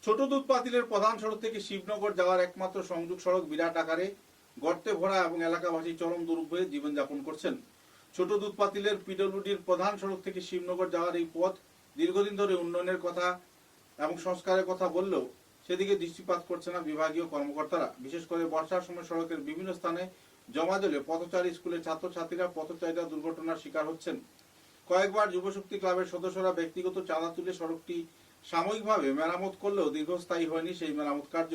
ছোট দুধ পাতিলের প্রধান সড়ক থেকে শিবনগর যাওয়ার একমাত্র সংযোগ সড়ক বিরাট আকারে গর্তে ভরা এবং এলাকাবাসী চরম দুর্ভোগে জীবনযাপন করছেন। ছোট দুধ পাতিলের পিডব্লিউডির প্রধান সড়ক থেকে শিবনগর যাওয়ার এই পথ দীর্ঘদিন ধরে উন্নয়নের কথা এবং সংস্কারের কথা বললেও সেদিকে দৃষ্টিপাত করছে না বিভাগীয় কর্মকর্তারা। বিশেষ করে বর্ষার সময় সড়কের বিভিন্ন স্থানে জমা জলে পথচারী স্কুলের ছাত্রছাত্রীরা পথচারীরা দুর্ঘটনার শিকার হচ্ছেন। কয়েকবার যুবশক্তি ক্লাবের সদস্যরা ব্যক্তিগত চাঁদা তুলে সড়কটি সাময়িকভাবে মেরামত করলেও দীর্ঘস্থায়ী হয়নি সেই মেরামত কার্য।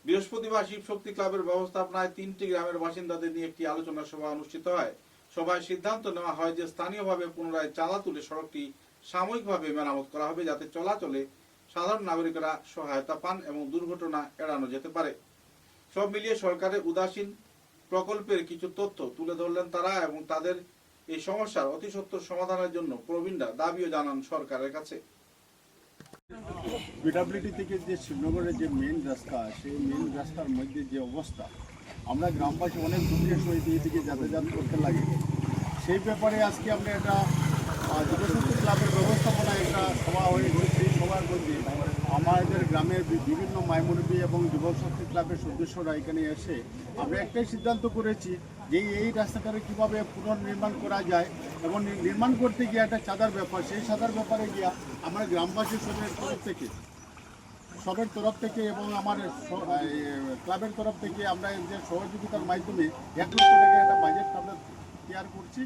বৃহস্পতিবার শিবশক্তি ক্লাবের ব্যবস্থাপনায় 3টি গ্রামের বাসিন্দাদের নিয়ে একটি আলোচনা সভা অনুষ্ঠিত হয়। সভায় সিদ্ধান্ত নেওয়া হয় যে স্থানীয়ভাবে পুনরায় চাঁদা তুলে সড়কটি সাময়িকভাবে মেরামত করা হবে, যাতে চলাচলে সাধারণ নাগরিকরা সহায়তা পান এবং দুর্ঘটনা এড়ানো যেতে পারে। সব মিলিয়ে সরকারের উদাসীন প্রকল্পের কিছু তথ্য তুলে ধরলেন তারা এবং তাদের এই সমস্যার অতি সত্বর সমাধানের জন্য প্রবীণরা দাবিও জানান সরকারের কাছে। পিডব্লিউডি থেকে যে শিবনগরের যে মেন রাস্তা, সেই মেন রাস্তার মধ্যে যে অবস্থা, আমরা গ্রামবাসী অনেক দুঃখের সহিত এদিকে যাতায়াত করতে লাগে। সেই ব্যাপারে আজকে আমরা একটা যুবশক্তি ক্লাবের ব্যবস্থাপনায় একটা সভা হয়েছে। সেই সভার মধ্যে আমাদের গ্রামের বিভিন্ন মাইমুরবি এবং যুবশক্তি ক্লাবের সদস্যরা এখানে এসে আমরা একটাই সিদ্ধান্ত করেছি যে এই রাস্তাটাকে কীভাবে পুনর্নির্মাণ করা যায় এবং নির্মাণ করতে গিয়ে একটা চাঁদার ব্যাপার, সেই চাঁদার ব্যাপারে গিয়া আমার গ্রামবাসী সবের তরফ থেকে এবং আমার ক্লাবের তরফ থেকে আমরা যে সহযোগিতার মাধ্যমে 1 লক্ষ টাকা একটা বাজেট আমরা তৈরি করছি।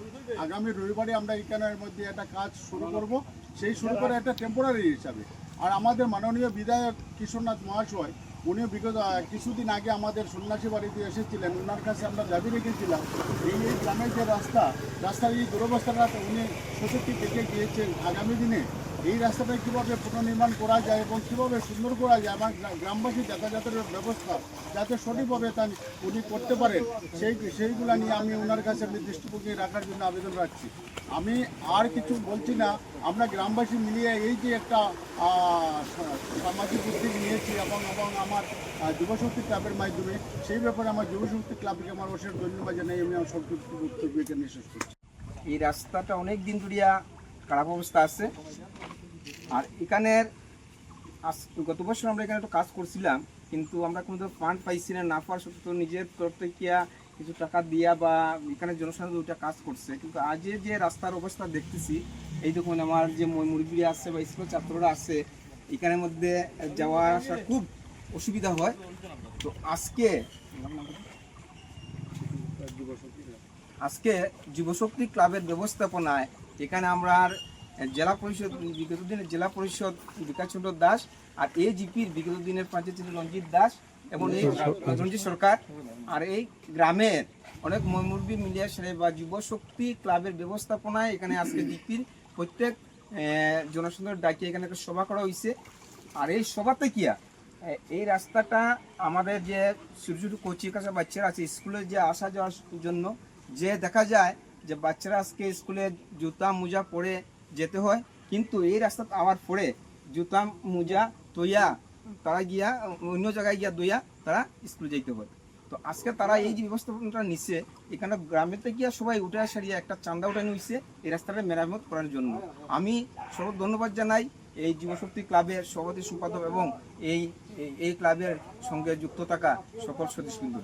আগামী রবিবারে আমরা এখানের মধ্যে একটা কাজ শুরু করব, সেই শুরু করে একটা টেম্পোরারি হিসাবে। আর আমাদের মাননীয় বিধায়ক কিশোরনাথ মহাশয়, উনি বিগত কিছুদিন আগে আমাদের সন্ন্যাসী বাড়িতে এসেছিলেন। ওনার কাছে আমরা দাবি রেখেছিলাম এই গ্রামের যে রাস্তার এই দুরবস্থাটা উনি সত্যি দেখে গিয়েছেন। আগামী দিনে এই রাস্তাটা কীভাবে পুনর্নির্মাণ করা যায় এবং কীভাবে সুন্দর করা যায়, আমার গ্রামবাসী যাতায়াতের ব্যবস্থা যাতে সঠিকভাবে তা উনি করতে পারেন, সেইগুলো নিয়ে আমি ওনার কাছে আমি দৃষ্টিভঙ্গি রাখার জন্য আবেদন রাখছি। আমি আর কিছু বলছি না, আমরা গ্রামবাসী মিলিয়ে এই যে একটা সামাজিক উদ্যোগ নিয়েছি এবং আমার যুবশক্তি ক্লাবের মাধ্যমে, সেই ব্যাপারে আমার যুবশক্তি ক্লাবকে আমার অশেষ ধন্যবাদ জানাই। আমি আমার সংক্ষিপ্ত বক্তব্য এখানে শেষ করছি। এই রাস্তাটা অনেক দিন ধরিয়া খারাপ অবস্থা আছে। আর এখানের গত বছর আমরা এখানে একটু কাজ করছিলাম, কিন্তু আমরা কোনো ফান্ড পাইছি না পাওয়ার সত্ত্বেও নিজের তরফ থেকে কিছু টাকা দিয়া বা এখানে জনসাধারণ ওইটা কাজ করছে। কিন্তু আজ যে রাস্তার অবস্থা দেখতেছি, এই দেখুন আমার যে মুরব্বীরা আছে বা স্কুলের ছাত্ররা আছে, এখানের মধ্যে যাওয়া আসা খুব অসুবিধা হয়। তো আজকে যুবশক্তি ক্লাবের ব্যবস্থাপনায় এখানে আমরা জেলা পরিষদ বিগত দিনের জেলা পরিষদ বিকাশ চন্দ্র দাস আর এজিপির বিগত দিনের পঞ্চায়েত রঞ্জিত দাস এবং এই রঞ্জিত সরকার আর এই গ্রামের অনেক মুরব্বী মিলিয়ে সেরে বা যুবশক্তি ক্লাবের ব্যবস্থাপনায় এখানে আজকে জিপির প্রত্যেক জনসাধারণ ডাকিয়ে এখানে একটা সভা করা হয়েছে। আর এই সভাতে কিয়া এই রাস্তাটা আমাদের যে ছোটো ছোটো কচি কাঁচা বাচ্চারা আছে স্কুলে যে আসা যাওয়ার জন্য, যে দেখা যায় যে বাচ্চারা আজকে স্কুলে জুতা মোজা পরে যেতে হয়, কিন্তু এই রাস্তা আওয়ার পরে জুতা মোজা তৈয়া তারা গিয়া অন্য জায়গায় গিয়া দইয়া তারা স্কুলে যেতে হয়। তো আজকে তারা এই যে ব্যবস্থাপনাটা নিচ্ছে, এখানে গ্রামেতে গিয়া সবাই উঠে সারিয়ে একটা চাঁদা উঠে নিচ্ছে এই রাস্তাটা মেরামত করার জন্য। আমি সব ধন্যবাদ জানাই এই যুবশক্তি ক্লাবের সভাপতি সম্পাদক এবং এই ক্লাবের সঙ্গে যুক্ত থাকা সকল সদস্যবৃন্দ।